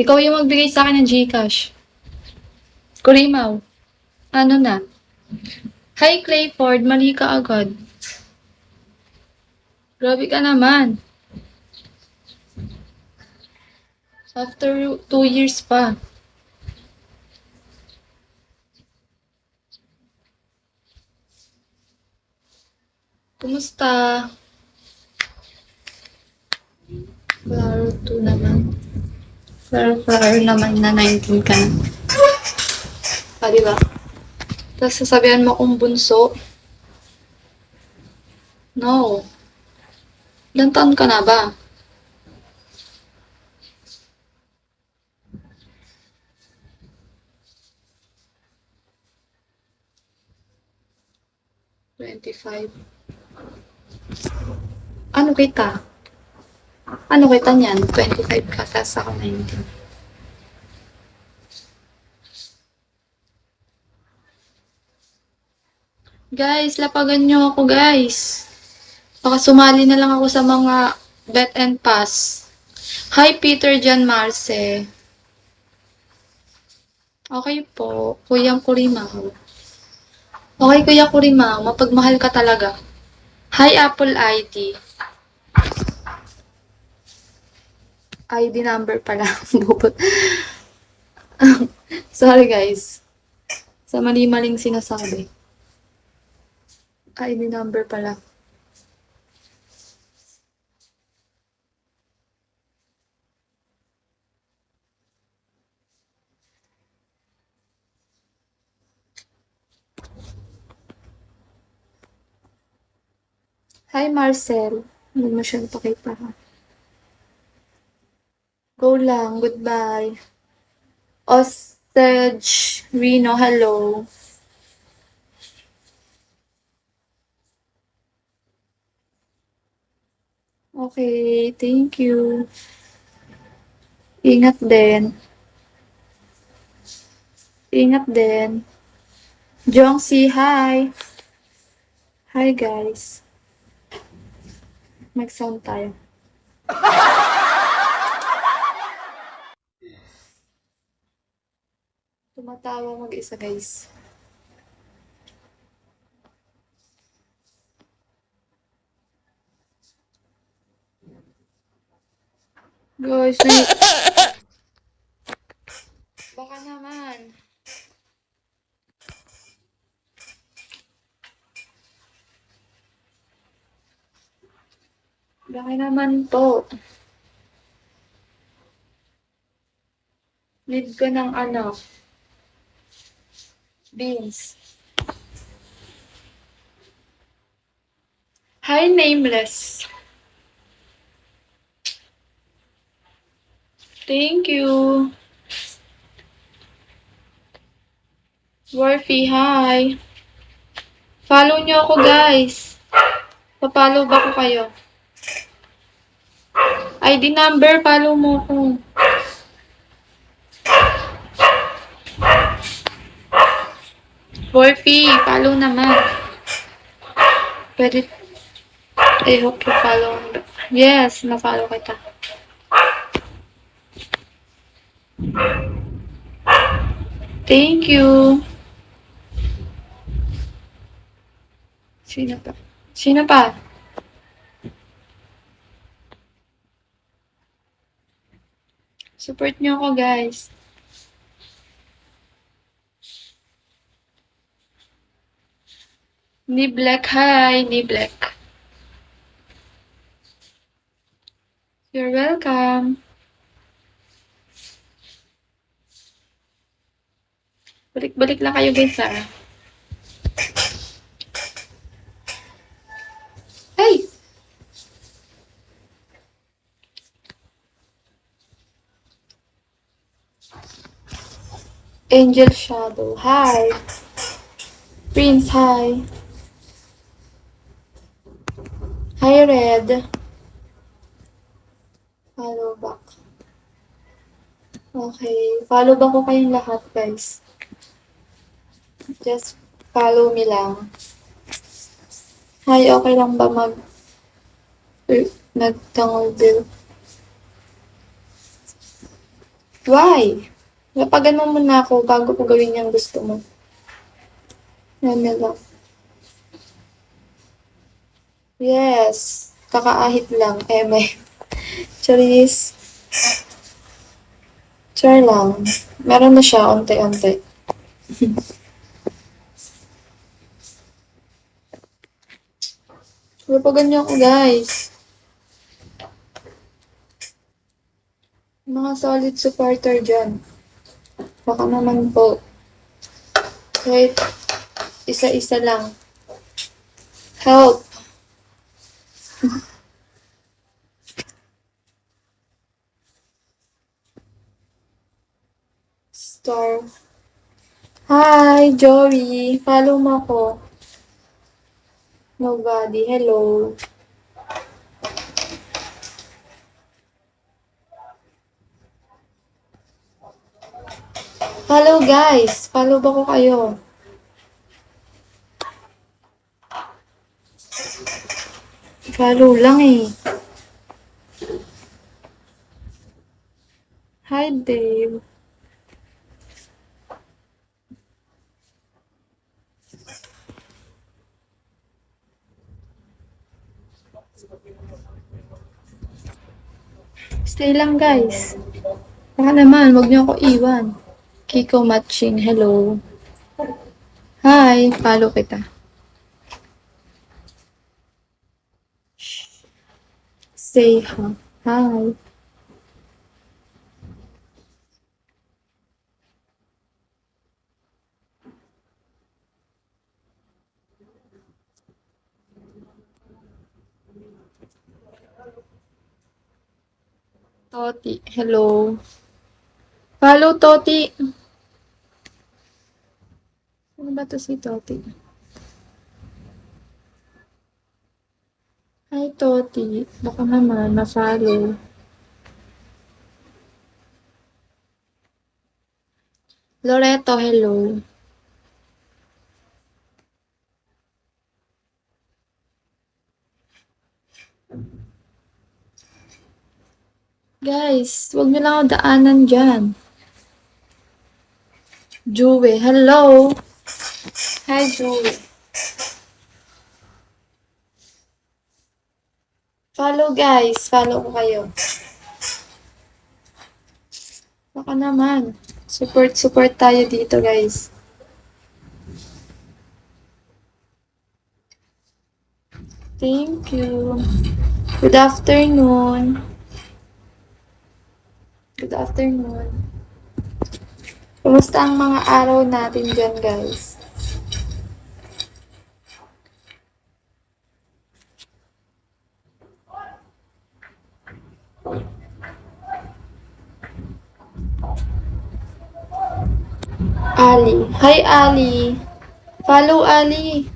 Ikaw yung magbigay sa akin ng GCash. Kurimaw. Ano na? Hi, Clayford. Mali ka agad. Grabe ka naman. After 2 years pa. Kumusta? Klaro 2 naman. Klaro naman na 19 ka na. Diba? Tapos sasabihan mo kong bunso. No. Ilan taon ka na ba? $25. Ano kita? Ano kita niyan? 25 ka, tapos ako 19. Guys, lapagan nyo ako, guys. Baka sumali na lang ako sa mga bet and pass. Hi, Peter Jan Marce. Okay po, Kuyang Kurimaw. Okay, Kuya Kurimaw, mapagmahal ka talaga. Hi, Apple ID. ID number pala. Sorry, guys. Sa mali-maling sinasabi. ID number pala. Hi, Marcel. Hindi mo siya napakita ha. Go lang. Goodbye. Ostage Reno, hello. Okay, thank you. Ingat din. Ingat din. Jongsi, hi. Hi, guys. Mag-sound tayo. Tumatawa mag-isa, guys. Guys, baka naman. Baka naman po. Need ko ng ano, beans. Hi, Nameless. Thank you. Worthy, hi. Follow nyo ako, guys. Pa-follow ba ko kayo? ID number, follow mo ko. Worthy, follow naman. Pwede. I hope you follow. Yes, na-follow kita. Thank you. Sino pa? Sino pa? Support nyo ako, guys. Ni Black, hi. Ni Black. You're welcome. Balik-balik lang kayo, guys, ha. Hey! Angel Shadow, hi. Prince, hi. Hi, Red. Follow back. Okay. Follow back ko kayong lahat, guys. Just follow me lang. Hi, okay lang ba nag-tangle bill? Why? Napagan mo muna ako bago ko gawin yung gusto mo. Yan na lang. Yes. Kakaahit lang. May. Charis. Char lang. Meron na siya, unti-unti. Napagan niyo ako, guys. Mga solid supporter dyan. Baka naman po. Kahit isa-isa lang. Help! Star. Hi, Joey. Follow mo ako. Nobody. Hello. Follow, guys. Follow ba ko kayo? Follow lang eh. Hi, Dave. Stay lang, guys. Baka naman, wag niyo ako iwan. Kiko Matching, hello. Hi, follow kita. Say hi. Hi. Toti, hello. Follow, Toti. Ano ba to si Toti? Hi, Toti. Baka naman, ma-follow. Loreto, hello. Guys, wag niyo lang ako daanan dyan. Juwe, hello. Hi, Juwe. Follow, guys. Follow ko kayo. Baka naman. Support tayo dito, guys. Thank you. Good afternoon. Good afternoon. Kumusta ang mga araw natin dyan, guys? Ali. Hi, Ali. Follow, Ali.